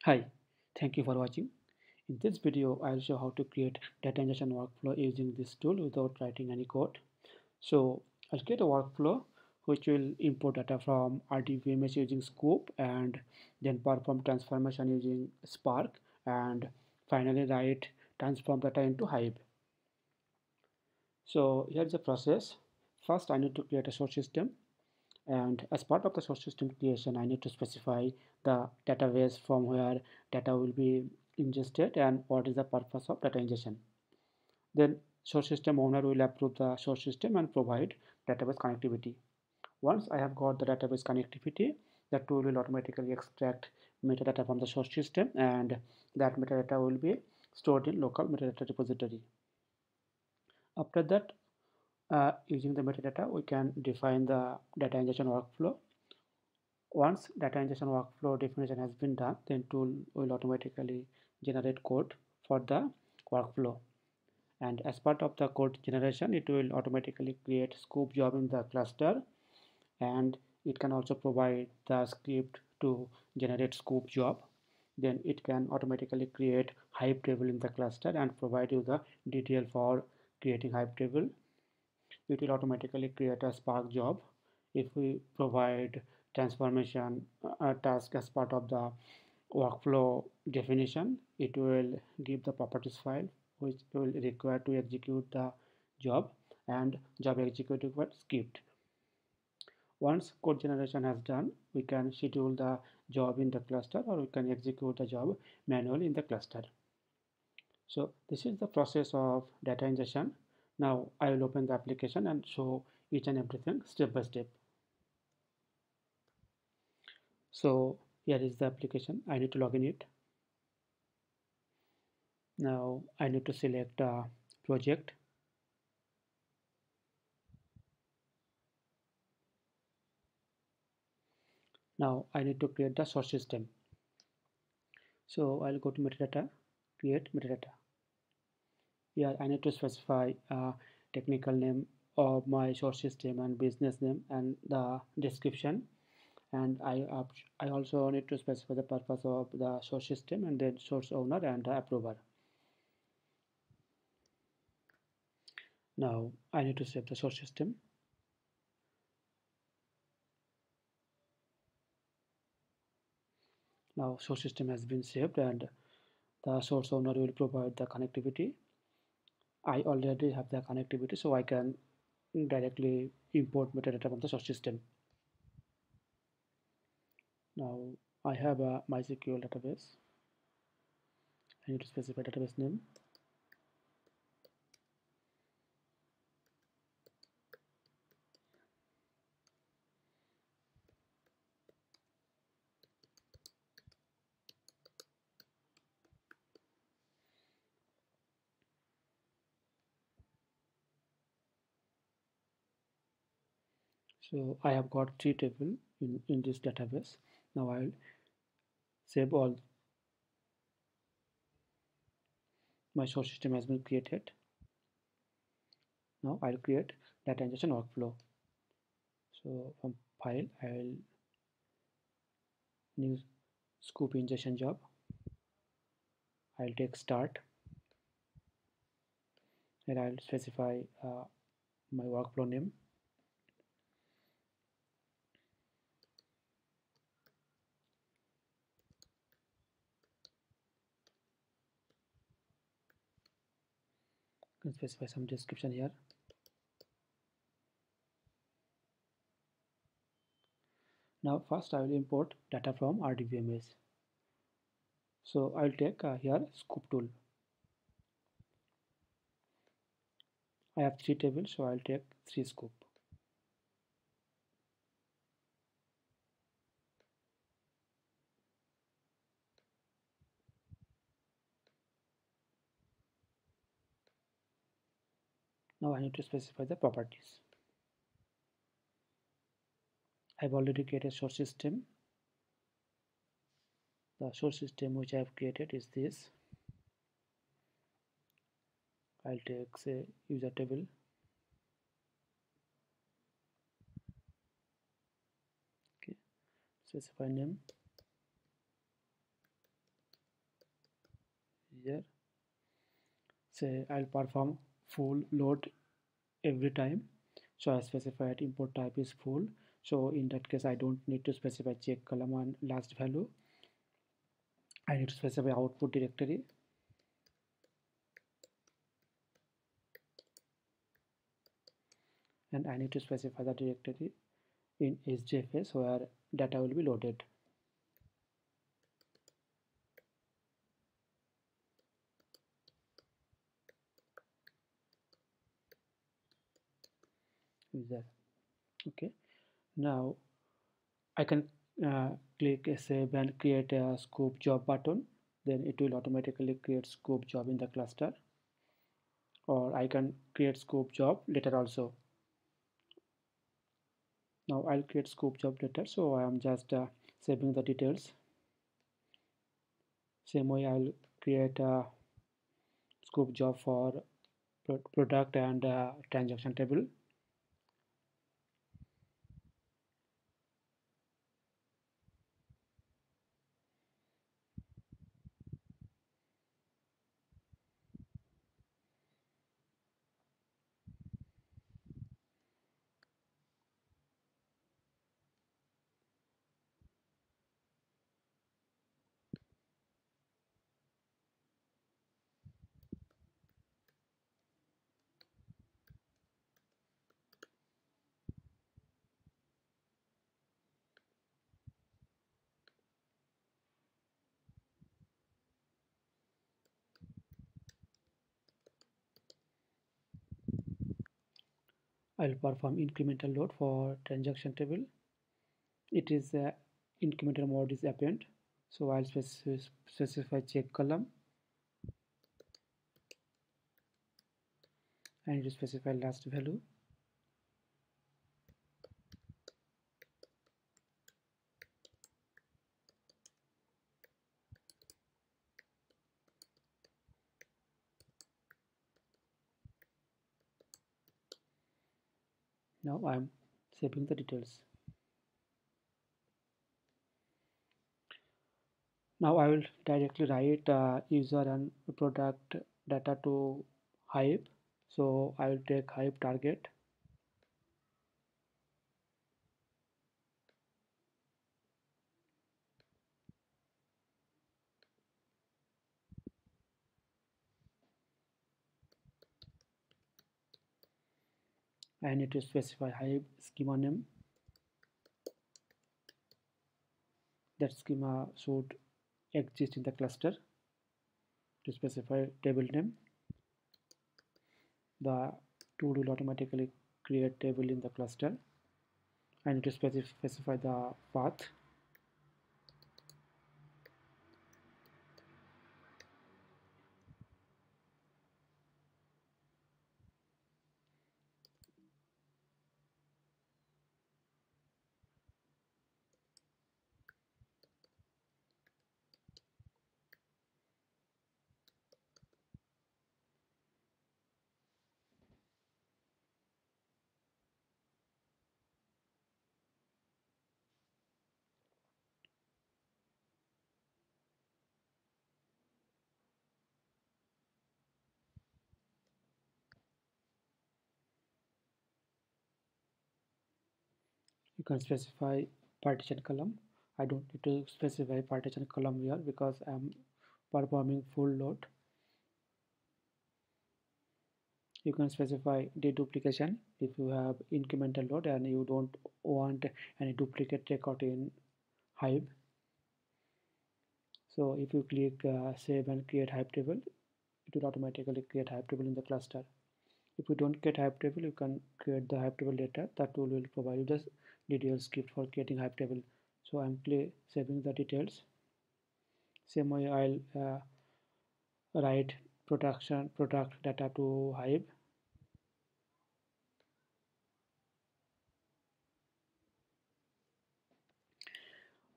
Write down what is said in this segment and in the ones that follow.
Hi, thank you for watching. In this video, I'll show how to create data ingestion workflow using this tool without writing any code. So I'll create a workflow which will import data from RDBMS using Sqoop and then perform transformation using Spark and finally write transform data into Hive. So here's the process. First, I need to create a source system, and as part of the source system creation I need to specify the database from where data will be ingested and what is the purpose of data ingestion. Then source system owner will approve the source system and provide database connectivity. Once I have got the database connectivity, the tool will automatically extract metadata from the source system, and that metadata will be stored in local metadata repository. After that, using the metadata we can define the data ingestion workflow. Once data ingestion workflow definition has been done, then tool will automatically generate code for the workflow. And as part of the code generation, it will automatically create Sqoop job in the cluster, and it can also provide the script to generate Sqoop job. Then it can automatically create Hive table in the cluster and provide you the detail for creating Hive table. It will automatically create a Spark job. If we provide transformation task as part of the workflow definition, it will give the properties file which will require to execute the job, and job executive was skipped. Once code generation has done, we can schedule the job in the cluster or we can execute the job manually in the cluster. So this is the process of data ingestion. Now I will open the application and show each and everything step by step. So here is the application. I need to log in it. Now I need to select a project. Now I need to create the source system. So I'll go to metadata, create metadata. Here I need to specify a technical name of my source system and business name and the description. And I also need to specify the purpose of the source system and then source owner and the approver. Now I need to save the source system. Now source system has been saved and the source owner will provide the connectivity. I already have the connectivity, so I can directly import metadata from the source system. Now I have a MySQL database. I need to specify database name. So I have got three tables in this database. Now I'll save all. My source system has been created. Now I'll create data ingestion workflow. So from file I will new Sqoop ingestion job. I'll take start and I'll specify my workflow name. I can specify some description here. Now first I will import data from RDBMS. So I'll take here Sqoop tool. I have three tables, so I'll take 3 Sqoop. Now I need to specify the properties. I've already created a source system. The source system which I have created is this. I'll take say user table. Okay, specify name. here. Say I'll perform full load every time. So I specified import type is full. So in that case, I don't need to specify check column and last value. I need to specify output directory, and I need to specify the directory in SGFS where data will be loaded. User. Okay. Now I can click save and create a Sqoop job button. Then it will automatically create Sqoop job in the cluster. Or I can create Sqoop job later also. Now I'll create Sqoop job later. So I am just saving the details. Same way I'll create a Sqoop job for product and transaction table. I'll perform incremental load for transaction table. It is incremental mode is append. So I'll specify check column. I need to specify last value. Now I'm saving the details. Now I will directly write user and product data to Hive. So I will take Hive target. I need to specify Hive schema name. That schema should exist in the cluster. To specify table name, the tool will automatically create table in the cluster. I need to specify the path. You can specify partition column. I don't need to specify partition column here because I'm performing full load. You can specify deduplication if you have incremental load and you don't want any duplicate record in Hive. So if you click save and create Hive table, it will automatically create Hive table in the cluster. If you don't get Hive table, you can create the Hive table later. That tool will provide you the details script for creating Hive table. So I'm saving the details. Same way I'll write product data to Hive.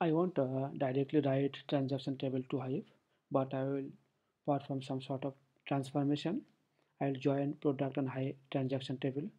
I won't directly write transaction table to Hive, but I will perform some sort of transformation. I'll join product and Hive transaction table.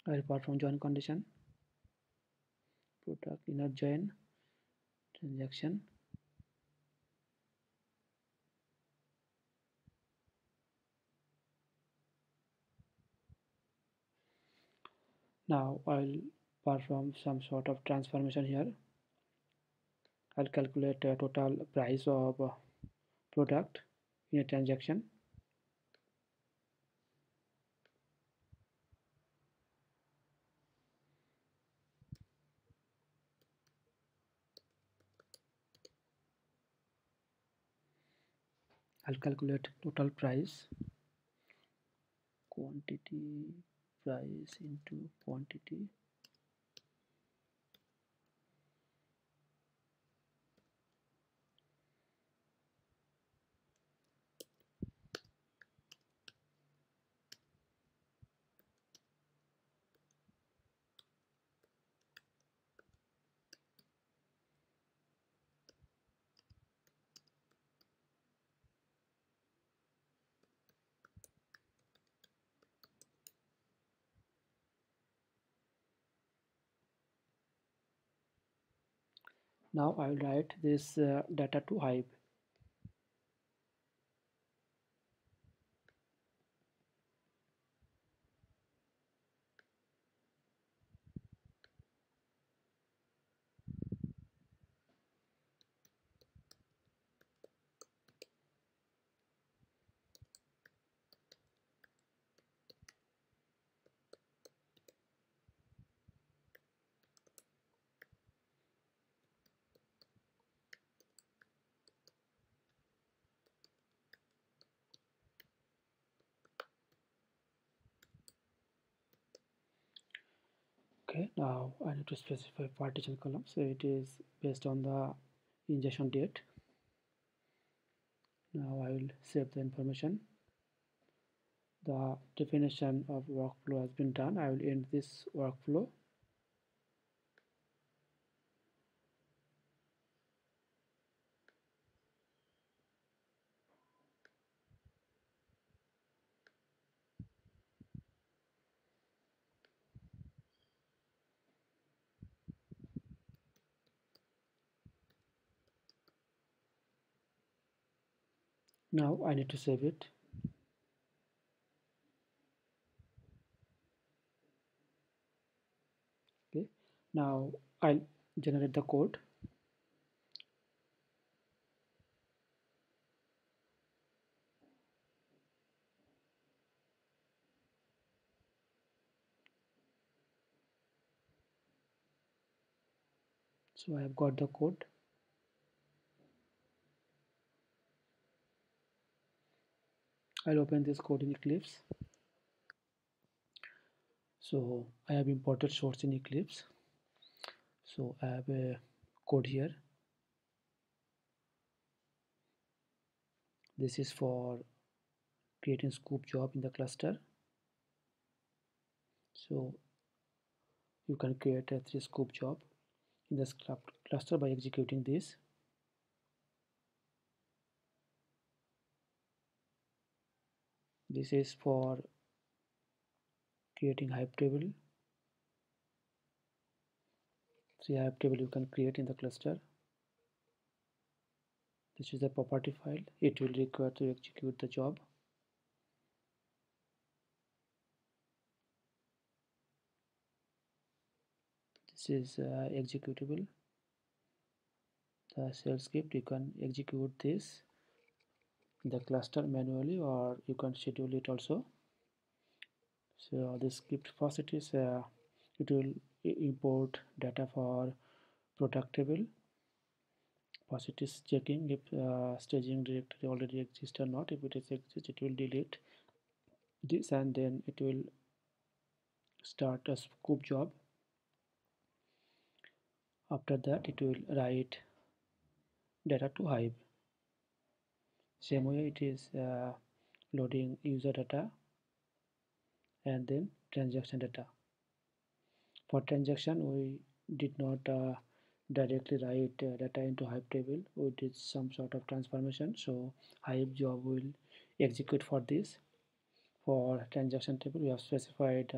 I'll perform join condition, product inner join transaction. Now I'll perform some sort of transformation here. I'll calculate the total price of product in a transaction. I'll calculate total price, quantity price into quantity. Now I will write this data to Hive. Okay, now I need to specify partition column. So it is based on the ingestion date. Now I will save the information. The definition of workflow has been done. I will end this workflow. Now I need to save it. Okay, now I'll generate the code. So I have got the code. I'll open this code in Eclipse. So I have imported source in Eclipse. So I have a code here. This is for creating Sqoop job in the cluster. So you can create a 3 Sqoop job in the cluster by executing this. This is for creating Hive table. 3 Hive table you can create in the cluster. This is the property file. It will require to execute the job. This is executable. The shell script, you can execute this in the cluster manually, or you can schedule it also. So this script first it will import data for product table. First it is checking if staging directory already exists or not. If it is exists, it will delete this and then it will start a Sqoop job. After that it will write data to Hive. Same way it is loading user data and then transaction data. For transaction we did not directly write data into Hive table. We did some sort of transformation, so Hive job will execute for this. For transaction table we have specified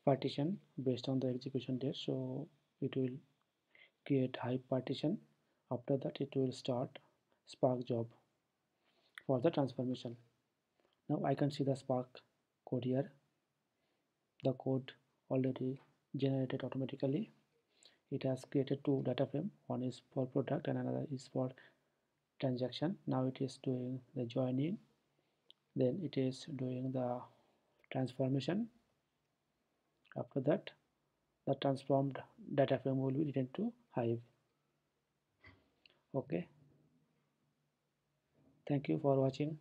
partition based on the execution date. So it will create Hive partition. After that it will start Spark job for the transformation. Now I can see the Spark code here. The code already generated automatically. It has created two data frame. One is for product and another is for transaction. Now it is doing the joining, then it is doing the transformation. After that the transformed data frame will be written to Hive. Okay, thank you for watching.